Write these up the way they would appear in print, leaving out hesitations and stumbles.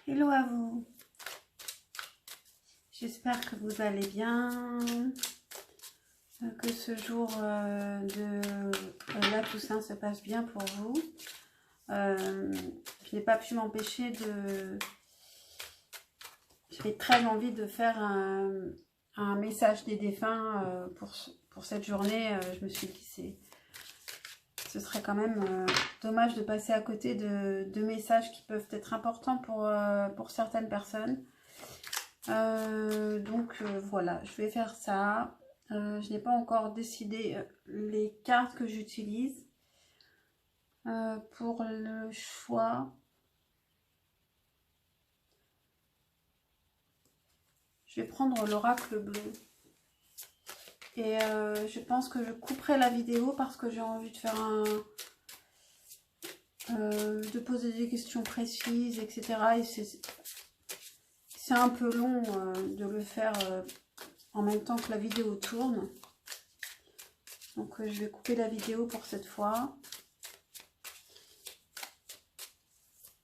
Hello à vous, j'espère que vous allez bien, que ce jour de la Toussaint se passe bien pour vous. Je n'ai pas pu m'empêcher de... J'avais très envie de faire un message des défunts pour cette journée. Je me suis dit ce serait quand même dommage de passer à côté de messages qui peuvent être importants pour certaines personnes. Voilà, je vais faire ça. Je n'ai pas encore décidé les cartes que j'utilise pour le choix. Je vais prendre l'oracle bleu. Et je pense que je couperai la vidéo parce que j'ai envie de faire de poser des questions précises, etc. Et c'est un peu long de le faire en même temps que la vidéo tourne. Donc je vais couper la vidéo pour cette fois.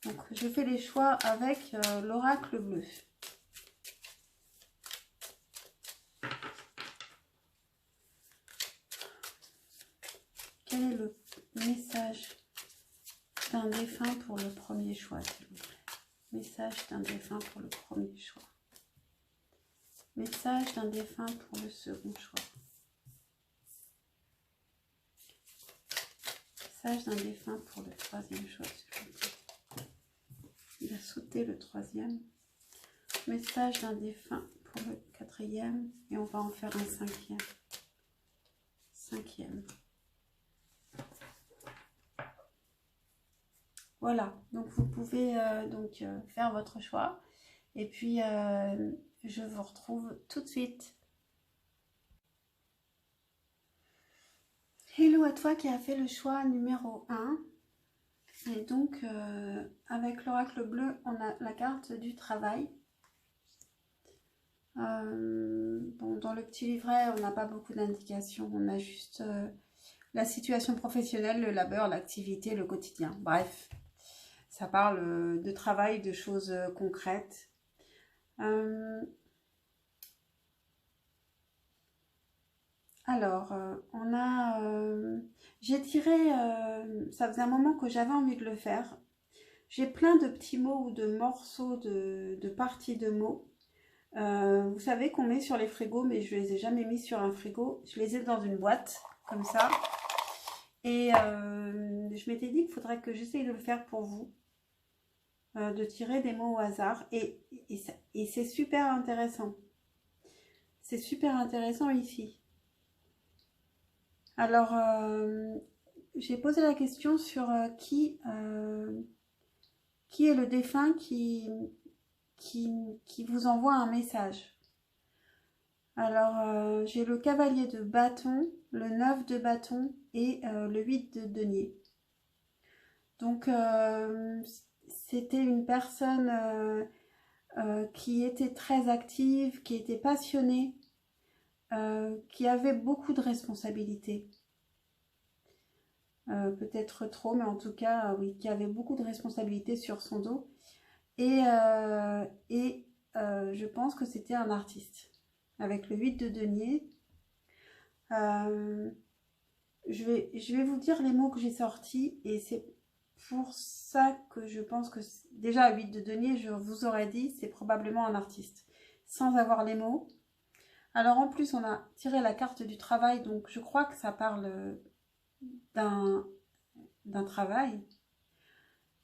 Donc je fais les choix avec l'oracle bleu. Quel est le message d'un défunt pour le premier choix, s'il vous plaît? Message d'un défunt pour le premier choix. Message d'un défunt pour le second choix. Message d'un défunt pour le troisième choix, s'il vous plaît. Il a sauté le troisième. Message d'un défunt pour le quatrième. Et on va en faire un cinquième. Cinquième. Voilà, donc vous pouvez faire votre choix. Et puis, je vous retrouve tout de suite. Hello à toi qui a fait le choix numéro 1. Et donc, avec l'oracle bleu, on a la carte du travail. Bon, dans le petit livret, on n'a pas beaucoup d'indications. On a juste la situation professionnelle, le labeur, l'activité, le quotidien. Bref, ça parle de travail, de choses concrètes. Alors, j'ai tiré, ça faisait un moment que j'avais envie de le faire. J'ai plein de petits mots ou de morceaux de parties de mots. Vous savez qu'on met sur les frigos, mais je les ai jamais mis sur un frigo. Je les ai dans une boîte, comme ça. Et je m'étais dit qu'il faudrait que j'essaye de le faire pour vous. De tirer des mots au hasard. Et c'est super intéressant. C'est super intéressant ici. Alors, j'ai posé la question sur qui est le défunt qui vous envoie un message. Alors, j'ai le cavalier de bâton, le 9 de bâton et le 8 de denier. Donc, c'était une personne qui était très active, qui était passionnée, qui avait beaucoup de responsabilités. Peut-être trop, mais en tout cas, oui, qui avait beaucoup de responsabilités sur son dos. Et je pense que c'était un artiste. Avec le 8 de denier, je vais vous dire les mots que j'ai sortis. Et c'est pour ça que je pense que... Déjà, 8 de denier, je vous aurais dit, c'est probablement un artiste. Sans avoir les mots. Alors en plus, on a tiré la carte du travail. Donc je crois que ça parle d'un travail.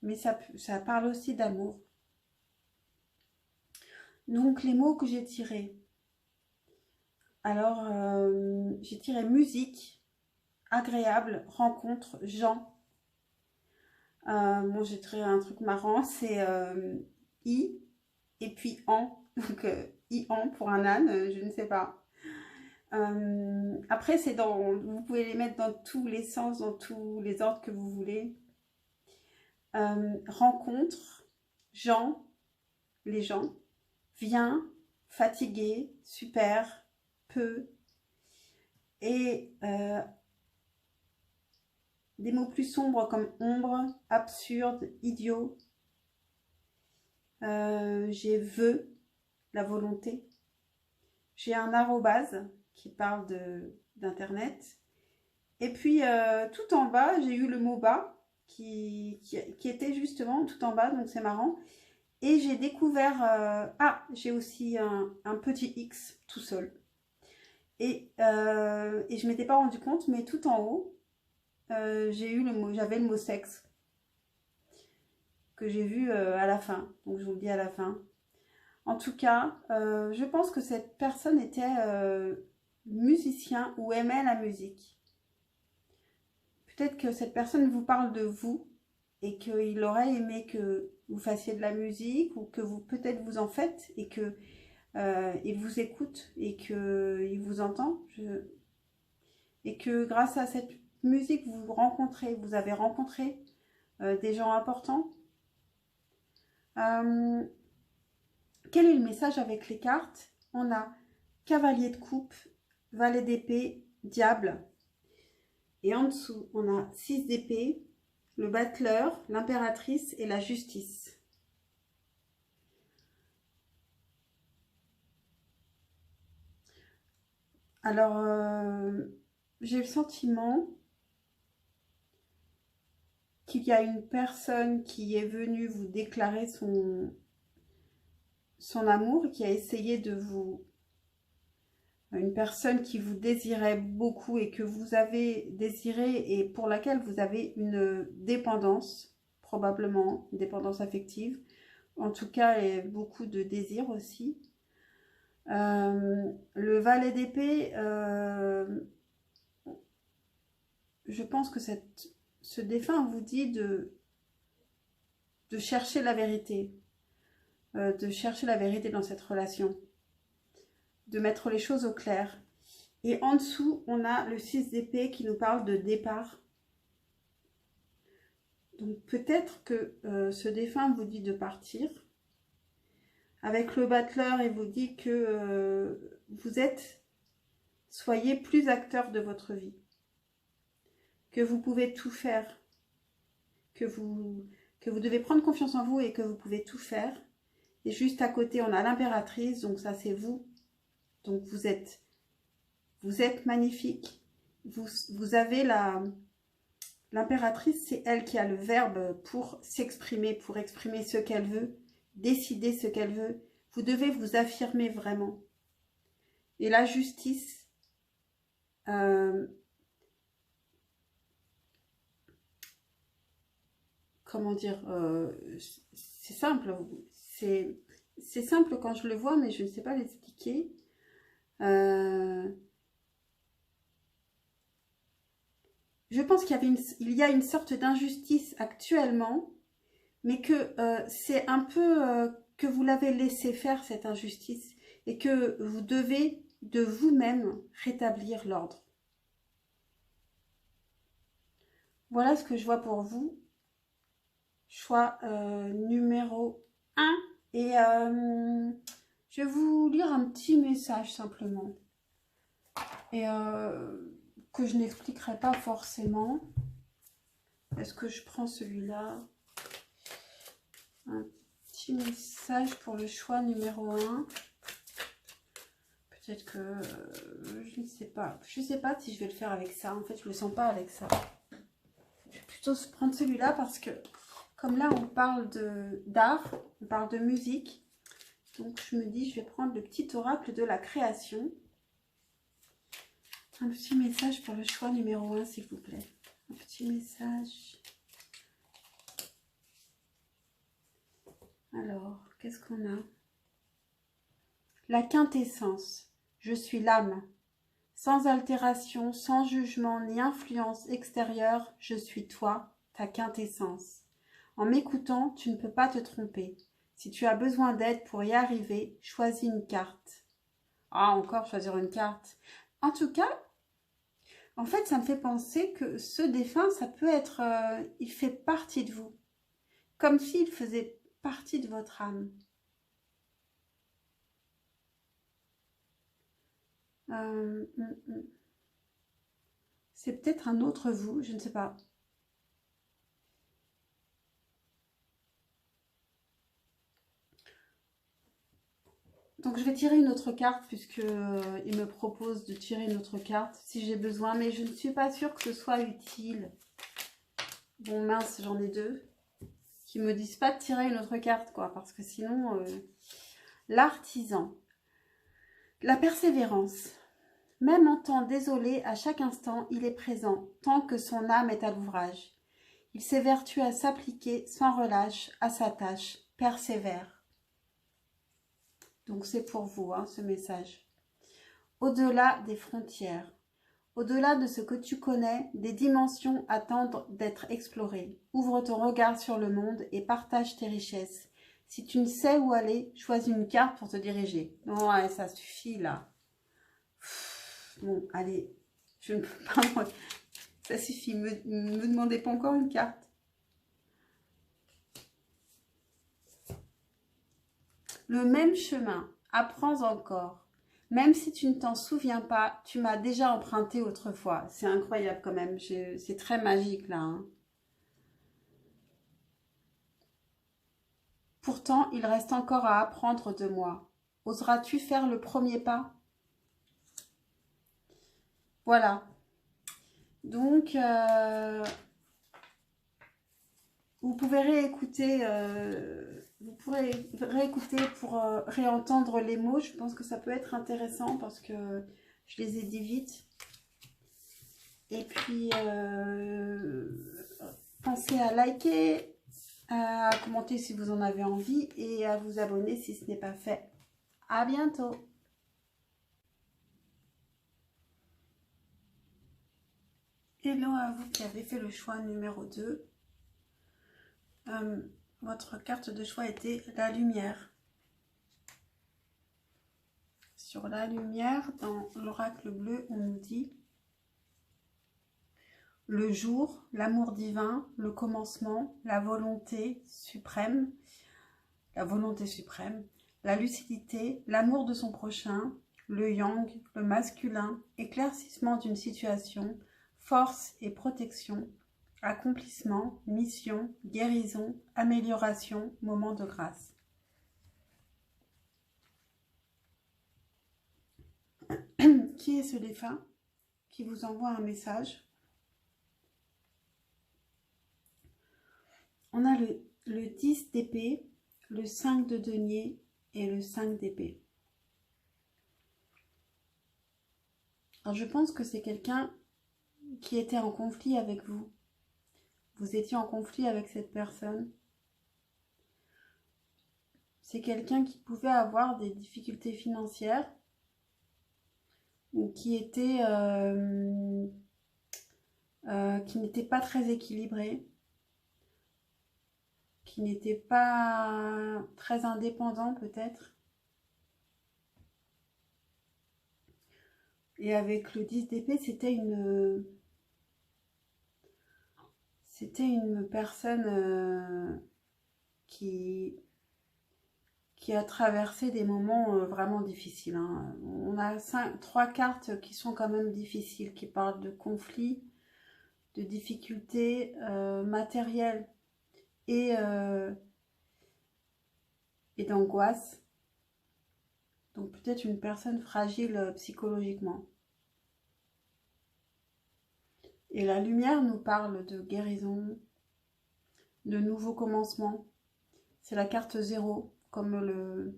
Mais ça parle aussi d'amour. Donc les mots que j'ai tirés. Alors j'ai tiré musique, agréable, rencontre, gens. Bon, j'ai tiré un truc marrant, c'est i et puis en. Donc i-en pour un âne, je ne sais pas. Après, vous pouvez les mettre dans tous les sens, dans tous les ordres que vous voulez. Rencontre, gens, les gens, vient, fatigué, super, peu, et des mots plus sombres comme ombre, absurde, idiot. J'ai veux, la volonté. J'ai un arrobase qui parle d'internet. Et puis tout en bas, j'ai eu le mot bas qui était justement tout en bas, donc c'est marrant. Et j'ai découvert, j'ai aussi un petit X tout seul. Et je ne m'étais pas rendu compte, mais tout en haut, j'avais le mot sexe que j'ai vu à la fin. Donc je vous le dis à la fin. En tout cas, je pense que cette personne était musicien ou aimait la musique. Peut-être que cette personne vous parle de vous et qu'il aurait aimé que vous fassiez de la musique ou que vous peut-être vous en faites et que il vous écoute et qu'il vous entend. Et que grâce à cette musique, vous avez rencontré des gens importants. Quel est le message avec les cartes? On a cavalier de coupe, valet d'épée, diable. Et en dessous, on a 6 d'épée, le battleur, l'impératrice et la justice. Alors, j'ai le sentiment qu'il y a une personne qui est venue vous déclarer son amour, qui a essayé de vous... Une personne qui vous désirait beaucoup et que vous avez désiré et pour laquelle vous avez une dépendance, probablement, une dépendance affective. En tout cas, et beaucoup de désir aussi. Le valet d'épée, je pense que ce défunt vous dit de chercher la vérité, de chercher la vérité dans cette relation, de mettre les choses au clair. Et en dessous, on a le 6 d'épée qui nous parle de départ. Donc peut-être que ce défunt vous dit de partir. Avec le battleur, il vous dit que soyez plus acteur de votre vie. Que vous pouvez tout faire. Que vous devez prendre confiance en vous et que vous pouvez tout faire. Et juste à côté, on a l'impératrice, donc ça c'est vous. Donc vous êtes magnifique. Vous avez l'impératrice, c'est elle qui a le verbe pour s'exprimer, pour exprimer ce qu'elle veut, décider ce qu'elle veut. Vous devez vous affirmer vraiment. Et la justice, comment dire, c'est simple. C'est simple quand je le vois, mais je ne sais pas l'expliquer. Je pense qu'il y a une sorte d'injustice actuellement, mais que c'est un peu que vous l'avez laissé faire cette injustice et que vous devez de vous-même rétablir l'ordre. Voilà ce que je vois pour vous. Choix numéro 1. Et je vais vous lire un petit message simplement. Et que je n'expliquerai pas forcément. Est-ce que je prends celui-là? Un petit message pour le choix numéro 1. Peut-être que... je ne sais pas. Je ne sais pas si je vais le faire avec ça. En fait, je ne le sens pas avec ça. Je vais plutôt prendre celui-là parce que, comme là, on parle d'art, on parle de musique. Donc, je me dis, je vais prendre le petit oracle de la création. Un petit message pour le choix numéro 1, s'il vous plaît. Un petit message. Alors, qu'est-ce qu'on a? La quintessence. Je suis l'âme. Sans altération, sans jugement ni influence extérieure, je suis toi, ta quintessence. En m'écoutant, tu ne peux pas te tromper. Si tu as besoin d'aide pour y arriver, choisis une carte. Ah, encore choisir une carte. En tout cas, en fait, ça me fait penser que ce défunt, ça peut être... il fait partie de vous. Comme s'il faisait partie de votre âme. C'est peut-être un autre vous, je ne sais pas. Donc je vais tirer une autre carte puisque il me propose de tirer une autre carte si j'ai besoin, mais je ne suis pas sûre que ce soit utile. Bon mince, j'en ai deux qui me disent pas de tirer une autre carte quoi, parce que sinon l'artisan, la persévérance. Même en temps désolé, à chaque instant, il est présent, tant que son âme est à l'ouvrage. Il s'évertue à s'appliquer sans relâche à sa tâche, persévère. Donc c'est pour vous, hein, ce message. Au-delà des frontières, au-delà de ce que tu connais, des dimensions attendent d'être explorées. Ouvre ton regard sur le monde et partage tes richesses. Si tu ne sais où aller, choisis une carte pour te diriger. Ouais, ça suffit là. Bon, allez, je ne peux pas... Ça suffit, me demandez pas encore une carte. Le même chemin, apprends encore. Même si tu ne t'en souviens pas, tu m'as déjà emprunté autrefois. C'est incroyable quand même, c'est très magique là. Hein. Pourtant, il reste encore à apprendre de moi. Oseras-tu faire le premier pas? Voilà. Donc, vous pouvez réécouter, vous pourrez réécouter pour réentendre les mots. Je pense que ça peut être intéressant parce que je les ai dit vite. Et puis, pensez à liker, à commenter si vous en avez envie et à vous abonner si ce n'est pas fait. À bientôt! Hello à vous qui avez fait le choix numéro 2. Votre carte de choix était la lumière. Sur la lumière, dans l'oracle bleu, on nous dit le jour, l'amour divin, le commencement, la volonté suprême, la lucidité, l'amour de son prochain, le yang, le masculin, éclaircissement d'une situation, force et protection, accomplissement, mission, guérison, amélioration, moment de grâce. Qui est ce défunt qui vous envoie un message? On a le 10 d'épée, le 5 de denier et le 5 d'épée. Alors je pense que c'est quelqu'un qui était en conflit avec vous. Vous étiez en conflit avec cette personne. C'est quelqu'un qui pouvait avoir des difficultés financières ou qui était qui n'était pas très équilibré, qui n'était pas très indépendant peut-être. Et avec le 10 d'épée, c'était une personne qui a traversé des moments vraiment difficiles. Hein. On a 3 cartes qui sont quand même difficiles, qui parlent de conflits, de difficultés matérielles et d'angoisse. Donc peut-être une personne fragile psychologiquement. Et la lumière nous parle de guérison, de nouveaux commencements. C'est la carte 0, comme le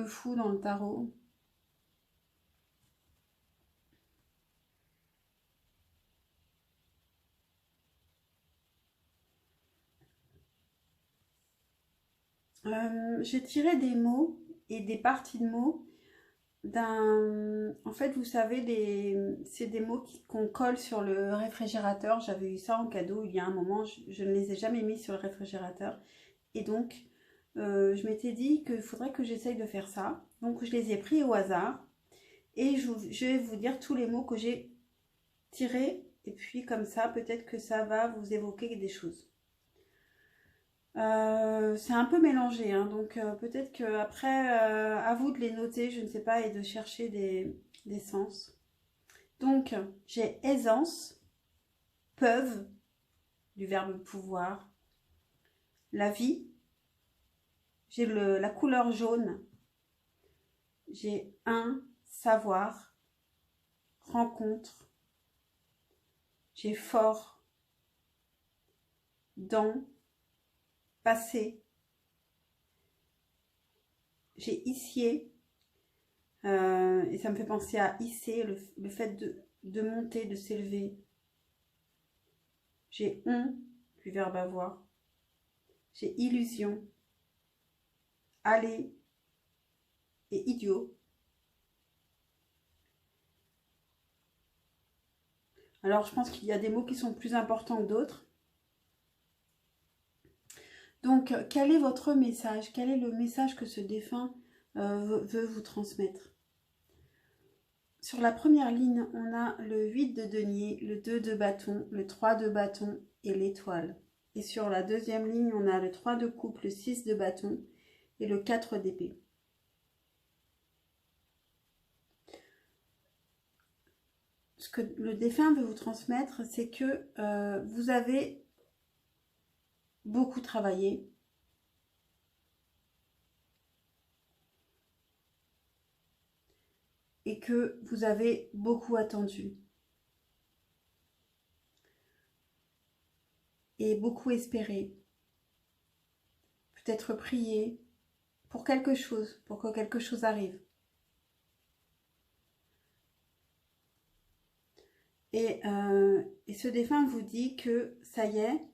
fou dans le tarot. J'ai tiré des mots et des parties de mots en fait, vous savez, c'est des mots qu'on colle sur le réfrigérateur. J'avais eu ça en cadeau il y a un moment. Je ne les ai jamais mis sur le réfrigérateur. Et donc, je m'étais dit qu'il faudrait que j'essaye de faire ça. Donc, je les ai pris au hasard. Et je vais vous dire tous les mots que j'ai tirés. Et puis, comme ça, peut-être que ça va vous évoquer des choses. C'est un peu mélangé, hein, donc peut-être qu'après, à vous de les noter, je ne sais pas, et de chercher des sens. Donc, j'ai aisance, peuvent, du verbe pouvoir, la vie, j'ai la couleur jaune, j'ai un, savoir, rencontre, j'ai fort, dans, passé, j'ai hissier, et ça me fait penser à hisser, le fait de monter, de s'élever. J'ai on, du verbe avoir. J'ai illusion, aller et idiot. Alors, je pense qu'il y a des mots qui sont plus importants que d'autres. Donc, quel est votre message? Quel est le message que ce défunt veut vous transmettre? Sur la première ligne, on a le 8 de denier, le 2 de bâton, le 3 de bâton et l'étoile. Et sur la deuxième ligne, on a le 3 de coupe, le 6 de bâton et le 4 d'épée. Ce que le défunt veut vous transmettre, c'est que vous avez beaucoup travaillé. Et que vous avez beaucoup attendu. Et beaucoup espéré. Peut-être prié pour quelque chose, pour que quelque chose arrive. Et ce défunt vous dit que ça y est,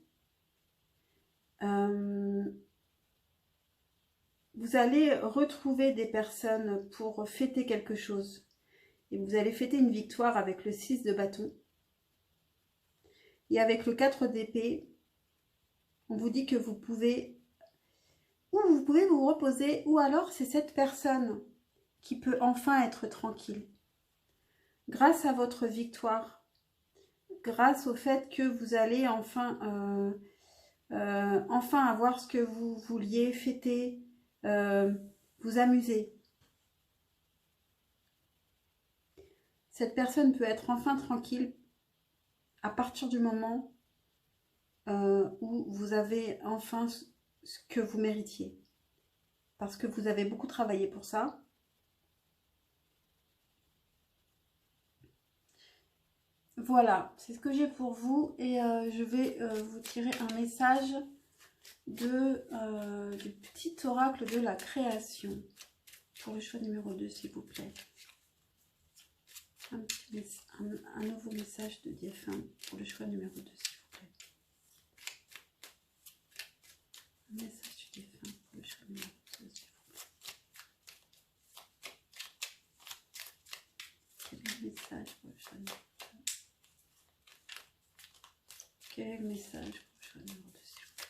vous allez retrouver des personnes pour fêter quelque chose. Et vous allez fêter une victoire avec le 6 de bâton. Et avec le 4 d'épée, on vous dit que vous pouvez vous reposer, ou alors c'est cette personne qui peut enfin être tranquille. Grâce à votre victoire, grâce au fait que vous allez enfin avoir ce que vous vouliez, fêter, vous amuser. Cette personne peut être enfin tranquille à partir du moment où vous avez enfin ce que vous méritiez. Parce que vous avez beaucoup travaillé pour ça. Voilà, c'est ce que j'ai pour vous. Et je vais vous tirer un message du petit oracle de la création. Pour le choix numéro 2, s'il vous plaît. Un nouveau message de défunt pour le choix numéro 2, s'il vous plaît. Un message du défunt pour le choix numéro 2, s'il vous plaît. Quel est le message pour le choix numéro 2? Quel est le message pour le choix numéro 2, s'il vous plaît?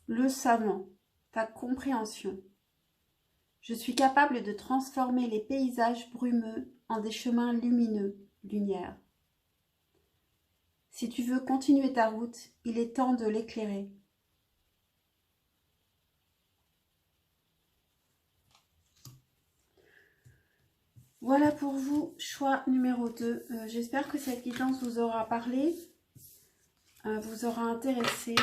Le savant, ta compréhension. Je suis capable de transformer les paysages brumeux en des chemins lumineux, lumière. Si tu veux continuer ta route, il est temps de l'éclairer. Voilà pour vous, choix numéro 2. J'espère que cette guidance vous aura parlé, vous aura intéressé.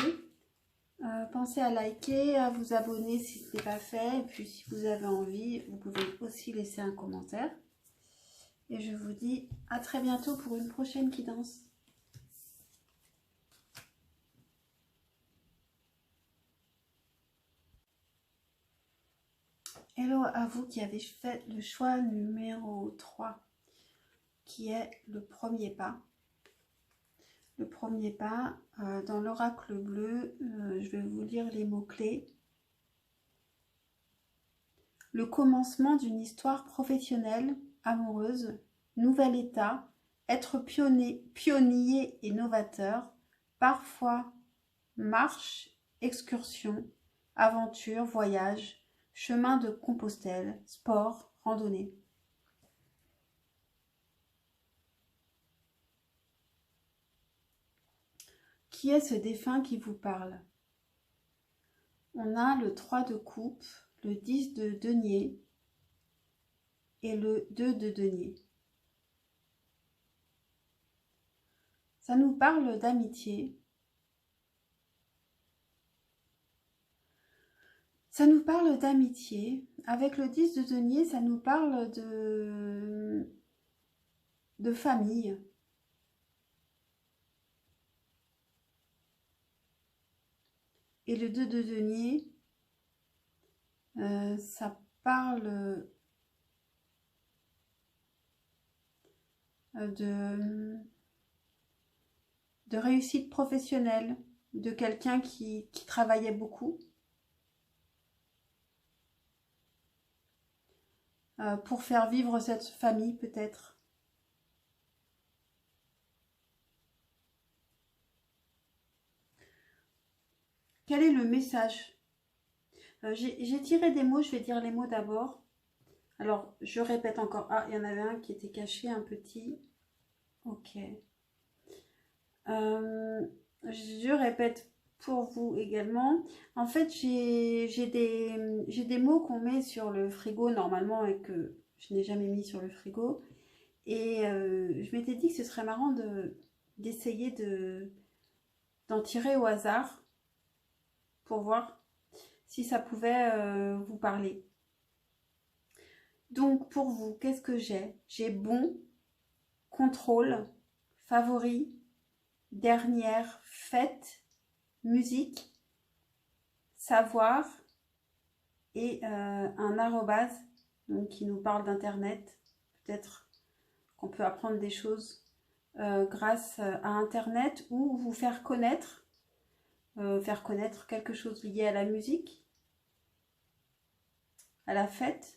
Pensez à liker, à vous abonner si ce n'est pas fait. Et puis si vous avez envie, vous pouvez aussi laisser un commentaire. Et je vous dis à très bientôt pour une prochaine guidance. Hello à vous qui avez fait le choix numéro 3, qui est le premier pas. Le premier pas, dans l'oracle bleu, je vais vous lire les mots-clés. Le commencement d'une histoire professionnelle, amoureuse, nouvel état, être pionnier et novateur, parfois marche, excursion, aventure, voyage, chemin de Compostelle, sport, randonnée. Qui est ce défunt qui vous parle? On a le 3 de coupe, le 10 de denier et le 2 de denier. Ça nous parle d'amitié. Ça nous parle d'amitié. Avec le 10 de denier, ça nous parle de famille. Et le 2 de denier, ça parle de réussite professionnelle, de quelqu'un qui travaillait beaucoup pour faire vivre cette famille peut-être. Quel est le message? J'ai tiré des mots, je vais dire les mots d'abord. Alors, je répète encore. Ah, il y en avait un qui était caché, un petit. Ok. Je répète pour vous également. En fait, j'ai des mots qu'on met sur le frigo normalement et que je n'ai jamais mis sur le frigo. Et je m'étais dit que ce serait marrant d'essayer d'en tirer au hasard pour voir si ça pouvait vous parler. Donc pour vous, qu'est-ce que j'ai? J'ai bon, contrôle, favori, dernière, fête, musique, savoir et un arrobase donc qui nous parle d'internet. Peut-être qu'on peut apprendre des choses grâce à internet ou vous faire connaître quelque chose lié à la musique, à la fête.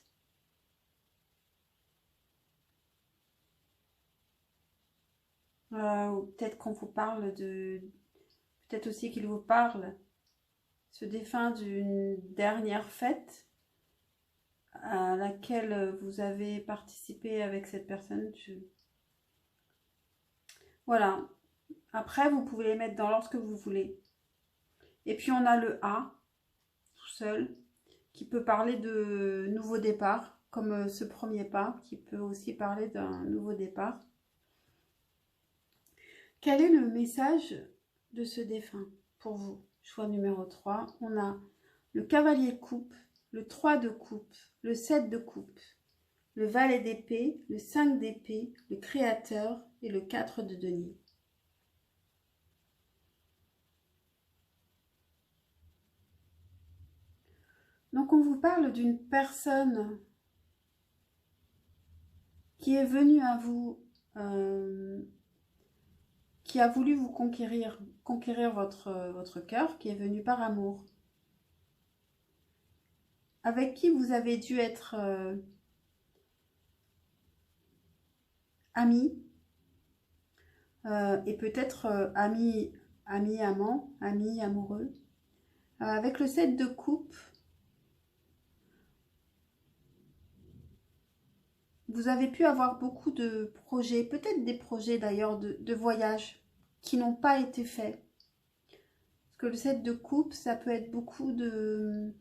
Ou peut-être qu'on vous parle peut-être aussi qu'il vous parle, ce défunt, d'une dernière fête à laquelle vous avez participé avec cette personne. Voilà. Après, vous pouvez les mettre dans l'ordre que vous voulez. Et puis, on a le A, tout seul, qui peut parler de nouveau départ, comme ce premier pas, qui peut aussi parler d'un nouveau départ. Quel est le message de ce défunt pour vous? Choix numéro 3, on a le cavalier de coupe, le 3 de coupe, le 7 de coupe, le valet d'épée, le 5 d'épée, le créateur et le 4 de denier. Donc on vous parle d'une personne qui est venue à vous, qui a voulu vous conquérir votre cœur, qui est venue par amour, avec qui vous avez dû être amis, et peut-être amis amants, amis amoureux. Avec le 7 de coupe, vous avez pu avoir beaucoup de projets, peut-être des projets d'ailleurs de voyage qui n'ont pas été faits. Parce que le 7 de coupe, ça peut être beaucoup de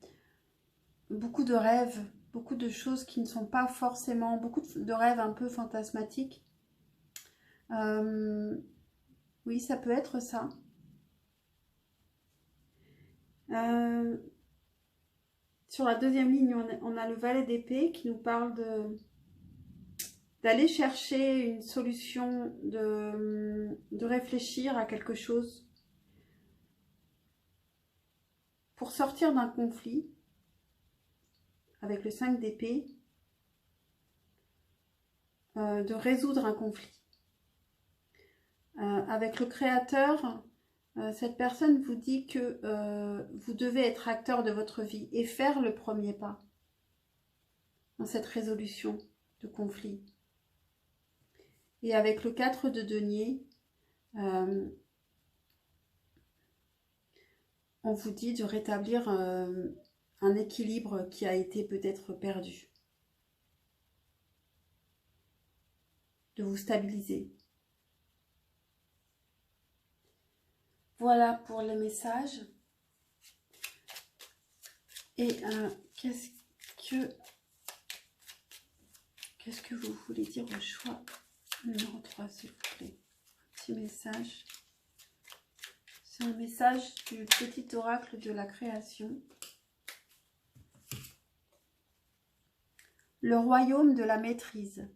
rêves, beaucoup de choses qui ne sont pas forcément, beaucoup de rêves un peu fantasmatiques. Oui, ça peut être ça. Sur la deuxième ligne, on a le valet d'épée qui nous parle d'aller chercher une solution, de réfléchir à quelque chose pour sortir d'un conflit avec le 5 d'épée, de résoudre un conflit. Avec le créateur, cette personne vous dit que vous devez être acteur de votre vie et faire le premier pas dans cette résolution de conflit. Et avec le 4 de denier, on vous dit de rétablir un équilibre qui a été peut-être perdu. De vous stabiliser. Voilà pour les messages. Et qu'est-ce que vous voulez dire au choix numéro 3, s'il vous plaît? Petit message. C'est un message du petit oracle de la création. Le royaume de la maîtrise.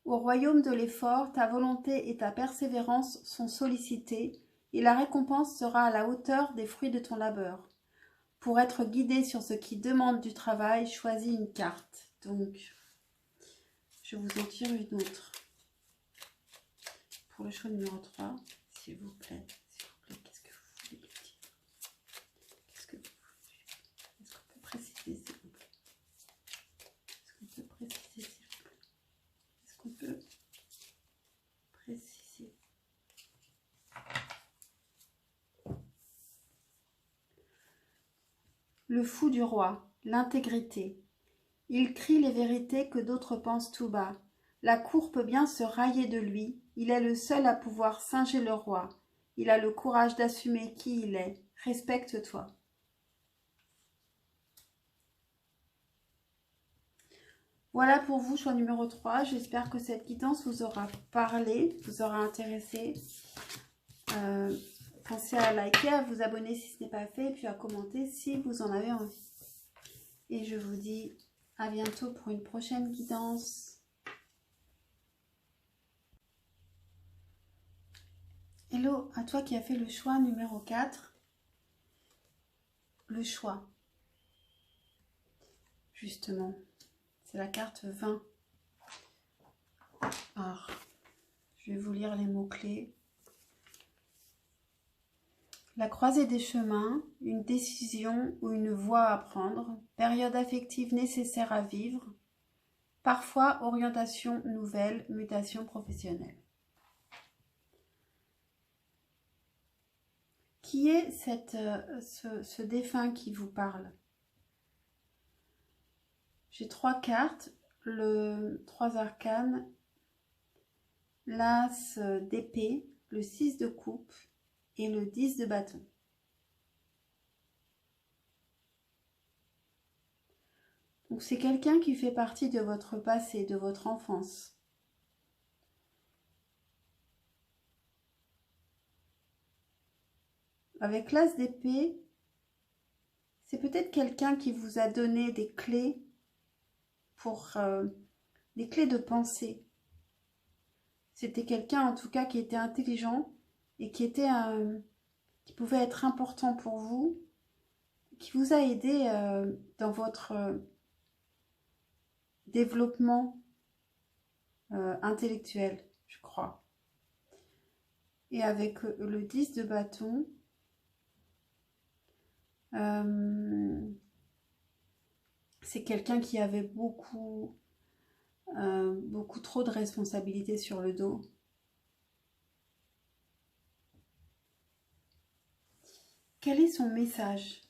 Au royaume de l'effort, ta volonté et ta persévérance sont sollicitées et la récompense sera à la hauteur des fruits de ton labeur. Pour être guidé sur ce qui demande du travail, choisis une carte. Donc, je vous en tire une autre. Pour le choix numéro 3, s'il vous plaît, qu'est-ce que vous voulez dire? Qu'est-ce que vous voulez? Est-ce qu'on peut préciser, s'il vous plaît? Est-ce qu'on peut préciser, s'il vous plaît? Est-ce qu'on peut préciser? Le fou du roi, l'intégrité. Il crie les vérités que d'autres pensent tout bas. La cour peut bien se railler de lui, il est le seul à pouvoir singer le roi. Il a le courage d'assumer qui il est. Respecte-toi. Voilà pour vous, choix numéro 3. J'espère que cette guidance vous aura parlé, vous aura intéressé. Pensez à liker, à vous abonner si ce n'est pas fait, et puis à commenter si vous en avez envie. Et je vous dis à bientôt pour une prochaine guidance. Hello à toi qui as fait le choix numéro 4. Le choix. Justement, c'est la carte 20. Alors, je vais vous lire les mots-clés. La croisée des chemins, une décision ou une voie à prendre, période affective nécessaire à vivre, parfois orientation nouvelle, mutation professionnelle. Qui est ce défunt qui vous parle? J'ai 3 cartes, le 3 arcanes, l'as d'épée, le 6 de coupe et le 10 de bâton. Donc c'est quelqu'un qui fait partie de votre passé, de votre enfance. Avec l'as d'épée, c'est peut-être quelqu'un qui vous a donné des clés pour des clés de pensée. C'était quelqu'un en tout cas qui était intelligent et qui pouvait être important pour vous, qui vous a aidé dans votre développement intellectuel, je crois. Et avec le 10 de bâton, c'est quelqu'un qui avait beaucoup trop de responsabilités sur le dos. Quel est son message?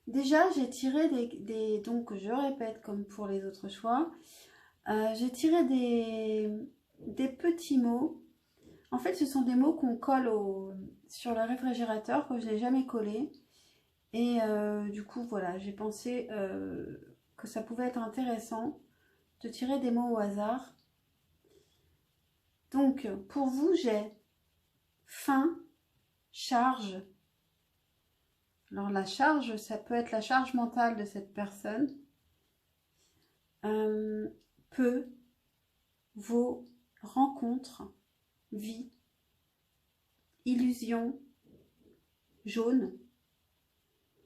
Déjà, j'ai tiré donc je répète comme pour les autres choix, j'ai tiré des petits mots. En fait, ce sont des mots qu'on colle sur le réfrigérateur, que je n'ai jamais collé. Et du coup, voilà, j'ai pensé que ça pouvait être intéressant de tirer des mots au hasard. Donc, pour vous, j'ai fin, charge. Alors, la charge, ça peut être la charge mentale de cette personne. Peu, vos rencontres, vie, illusion, jaune,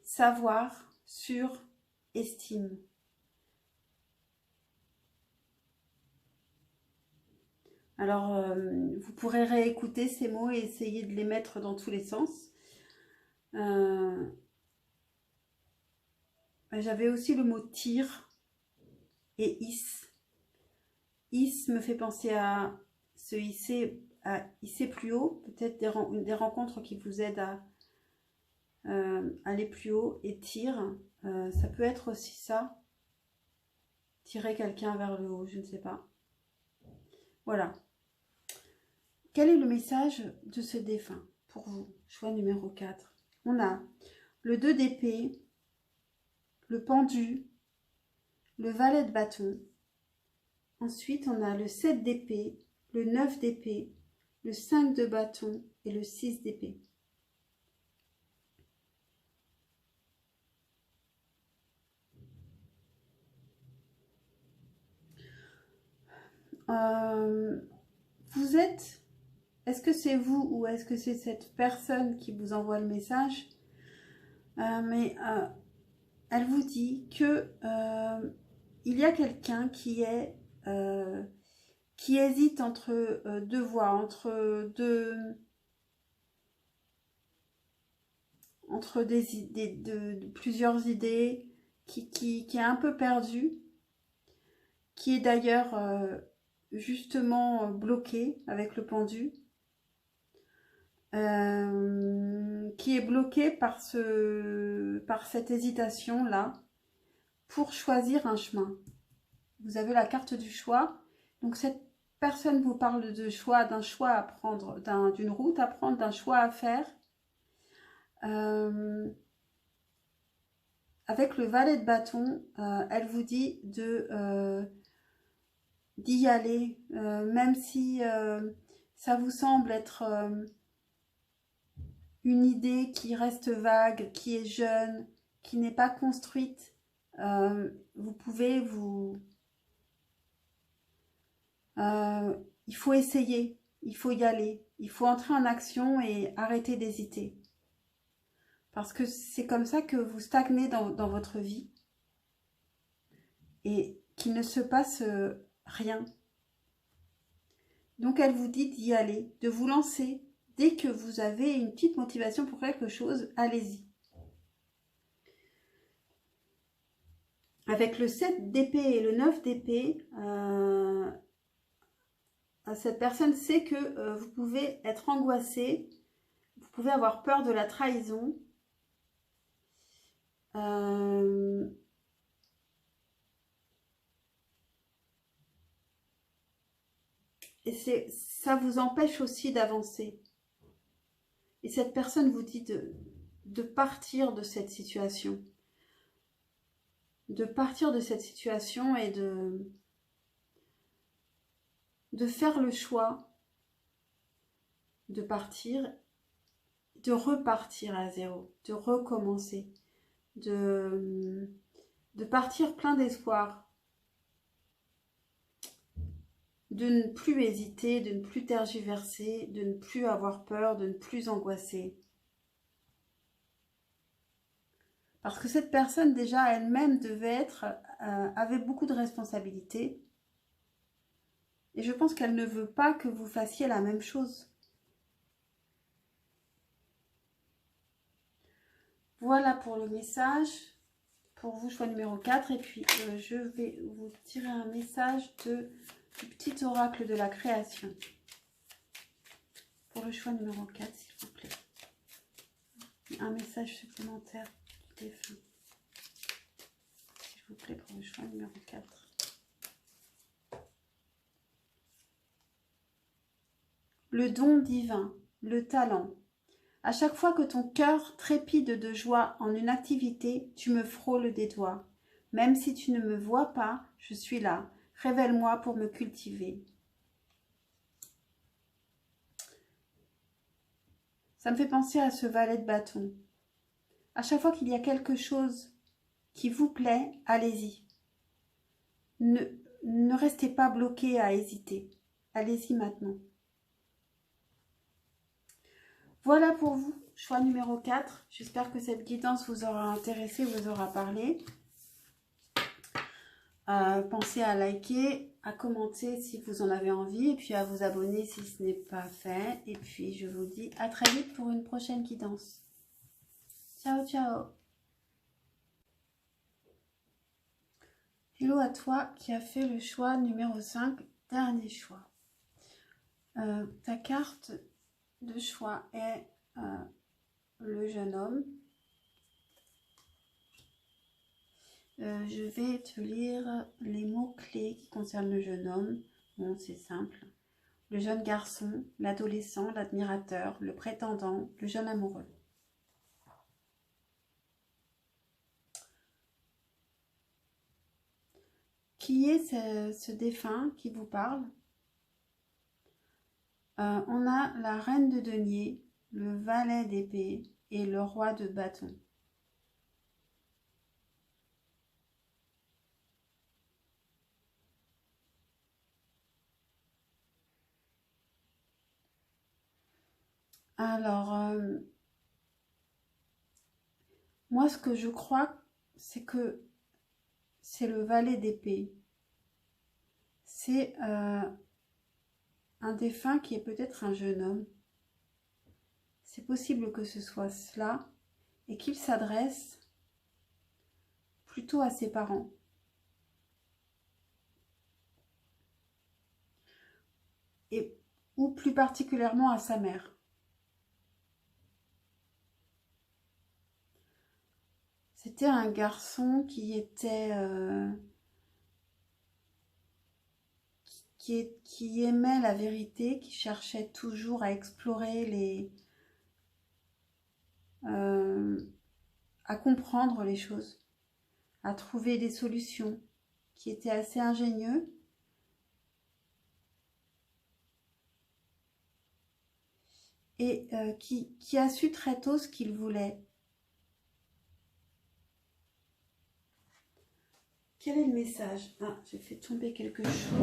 savoir, sur, estime. Alors, vous pourrez réécouter ces mots et essayer de les mettre dans tous les sens. J'avais aussi le mot tir et hisse. Hisse me fait penser à se hisser, à hisser plus haut, peut-être des rencontres qui vous aident à aller plus haut. Et tir, ça peut être aussi ça, tirer quelqu'un vers le haut, je ne sais pas. Voilà. Quel est le message de ce défunt pour vous? Choix numéro 4. On a le 2 d'épée, le pendu, le valet de bâton. Ensuite, on a le 7 d'épée, le 9 d'épée, le 5 de bâton et le 6 d'épée. Vous êtes, est-ce que c'est vous ou est-ce que c'est cette personne qui vous envoie le message? Elle vous dit que il y a quelqu'un qui hésite entre deux voies, entre des idées, plusieurs idées, qui est un peu perdu, qui est d'ailleurs justement bloqué avec le pendu, qui est bloqué par cette hésitation-là pour choisir un chemin. Vous avez la carte du choix. Donc cette personne vous parle de choix, d'un choix à prendre, d'une route à prendre, d'un choix à faire. Avec le valet de bâton, elle vous dit d'y aller, même si ça vous semble être une idée qui reste vague, qui est jeune, qui n'est pas construite. Vous pouvez il faut essayer, il faut y aller, il faut entrer en action et arrêter d'hésiter. Parce que c'est comme ça que vous stagnez dans votre vie et qu'il ne se passe rien. Donc elle vous dit d'y aller, de vous lancer. Dès que vous avez une petite motivation pour quelque chose, allez-y. Avec le 7 d'épée et le 9 d'épée, cette personne sait que vous pouvez être angoissé, vous pouvez avoir peur de la trahison. Et ça vous empêche aussi d'avancer. Et cette personne vous dit de partir de cette situation. De partir de cette situation et de faire le choix de partir, de repartir à zéro, de recommencer, de partir plein d'espoir, de ne plus hésiter, de ne plus tergiverser, de ne plus avoir peur, de ne plus angoisser. Parce que cette personne, déjà, elle-même avait beaucoup de responsabilités. Et je pense qu'elle ne veut pas que vous fassiez la même chose. Voilà pour le message. Pour vous, choix numéro 4. Et puis, je vais vous tirer un message du petit oracle de la création. Pour le choix numéro 4, s'il vous plaît. Un message supplémentaire du défunt. S'il vous plaît, pour le choix numéro 4. Le don divin, le talent. À chaque fois que ton cœur trépide de joie en une activité, tu me frôles des doigts. Même si tu ne me vois pas, je suis là. Révèle-moi pour me cultiver. Ça me fait penser à ce valet de bâton. À chaque fois qu'il y a quelque chose qui vous plaît, allez-y. Ne restez pas bloqué à hésiter. Allez-y maintenant. Voilà pour vous, choix numéro 4. J'espère que cette guidance vous aura intéressé, vous aura parlé. Pensez à liker, à commenter si vous en avez envie et puis à vous abonner si ce n'est pas fait. Et puis je vous dis à très vite pour une prochaine guidance. Ciao, ciao. Hello à toi qui as fait le choix numéro 5, dernier choix. Ta carte de choix est le jeune homme. Je vais te lire les mots-clés qui concernent le jeune homme. Bon, c'est simple. Le jeune garçon, l'adolescent, l'admirateur, le prétendant, le jeune amoureux. Qui est ce défunt qui vous parle? On a la reine de denier, le valet d'épée et le roi de bâton. Alors, moi, ce que je crois, c'est que c'est le valet d'épée. C'est un défunt qui est peut-être un jeune homme. C'est possible que ce soit cela et qu'il s'adresse plutôt à ses parents. Ou plus particulièrement à sa mère. C'était un garçon qui était... qui aimait la vérité, qui cherchait toujours à explorer à comprendre les choses, à trouver des solutions, qui était assez ingénieux. Et qui a su très tôt ce qu'il voulait. Quel est le message? Ah, j'ai fait tomber quelque chose.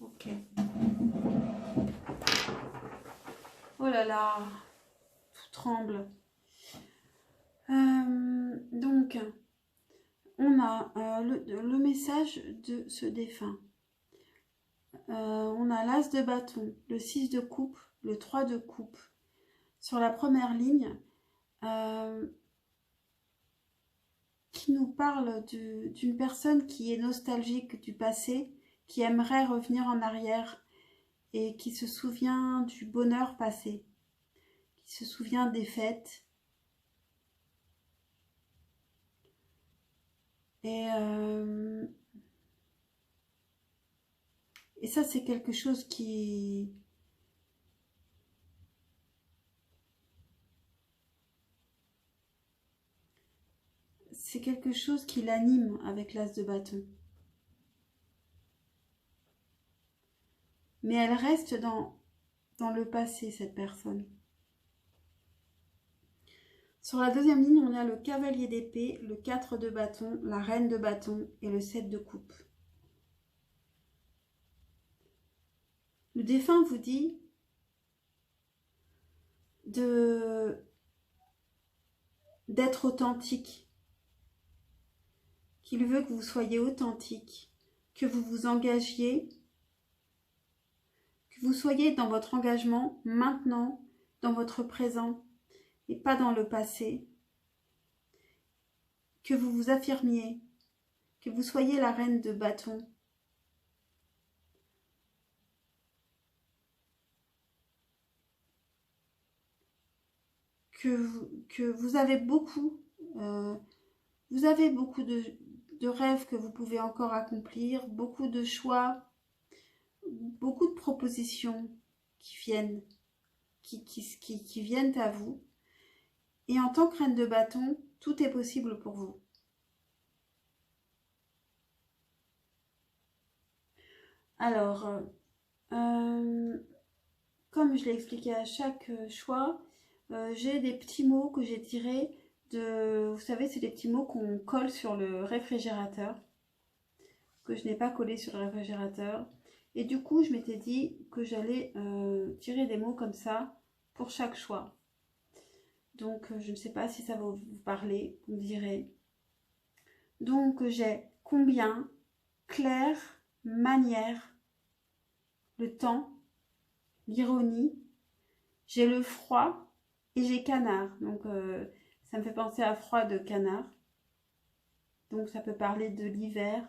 Ok. Oh là là, tout tremble. Donc, on a le message de ce défunt. On a l'as de bâton, le 6 de coupe, le 3 de coupe. Sur la première ligne, qui nous parle d'une personne qui est nostalgique du passé, qui aimerait revenir en arrière et qui se souvient du bonheur passé, qui se souvient des fêtes. Et ça, c'est quelque chose qui... C'est quelque chose qui l'anime avec l'as de bâton. Mais elle reste dans le passé, cette personne. Sur la deuxième ligne, on a le cavalier d'épée, le 4 de bâton, la reine de bâton et le 7 de coupe. Le défunt vous dit d'être authentique, qu'il veut que vous soyez authentique, que vous vous engagiez, que vous soyez dans votre engagement maintenant, dans votre présent et pas dans le passé, que vous vous affirmiez, que vous soyez la reine de bâton. Que vous avez beaucoup de rêves que vous pouvez encore accomplir, beaucoup de choix, beaucoup de propositions qui viennent, qui viennent à vous. Et en tant que reine de bâton, tout est possible pour vous. Alors, comme je l'ai expliqué à chaque choix, j'ai des petits mots que j'ai tirés de... Vous savez, c'est des petits mots qu'on colle sur le réfrigérateur, que je n'ai pas collé sur le réfrigérateur. Et du coup, je m'étais dit que j'allais tirer des mots comme ça pour chaque choix. Donc, je ne sais pas si ça va vous parler, vous me direz. Donc, j'ai combien, clair, manière, le temps, l'ironie, j'ai le froid et j'ai canard. Donc, ça me fait penser à froid de canard. Donc, ça peut parler de l'hiver.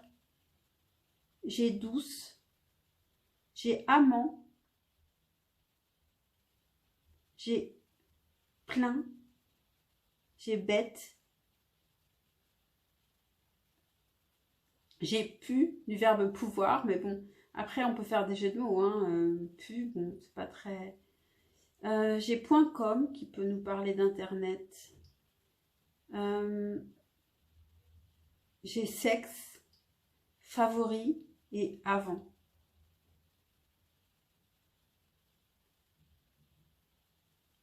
J'ai douce, j'ai amant, j'ai plein, j'ai bête, j'ai pu, du verbe pouvoir, mais bon, après on peut faire des jeux de mots, hein, pu, bon, c'est pas très... j'ai .com qui peut nous parler d'internet. j'ai sexe, favori et avant.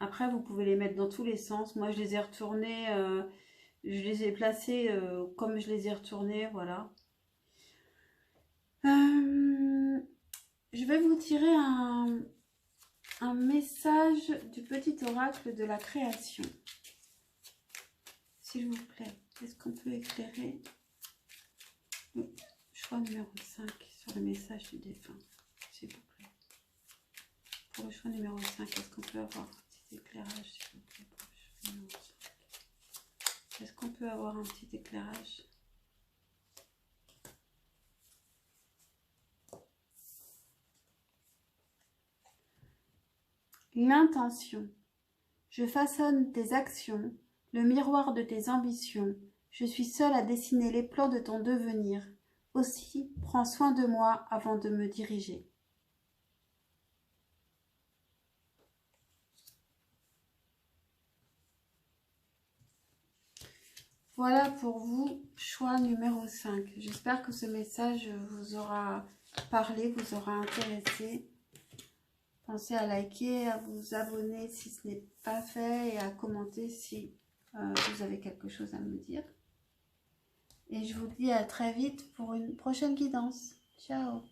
Après, vous pouvez les mettre dans tous les sens. Moi, je les ai retournés, je les ai placés comme je les ai retournés, voilà. Je vais vous tirer un message du petit oracle de la création. S'il vous plaît, est-ce qu'on peut éclairer le choix numéro 5 sur le message du défunt, s'il vous plaît? Pour le choix numéro 5, est-ce qu'on peut avoir un petit éclairage, s'il vous plaît, pour le choix numéro 5? Est-ce qu'on peut avoir un petit éclairage? L'intention. Je façonne tes actions, le miroir de tes ambitions. Je suis seule à dessiner les plans de ton devenir. Aussi, prends soin de moi avant de me diriger. Voilà pour vous, choix numéro 5. J'espère que ce message vous aura parlé, vous aura intéressé. Pensez à liker, à vous abonner si ce n'est pas fait et à commenter si vous avez quelque chose à me dire. Et je vous dis à très vite pour une prochaine guidance. Ciao!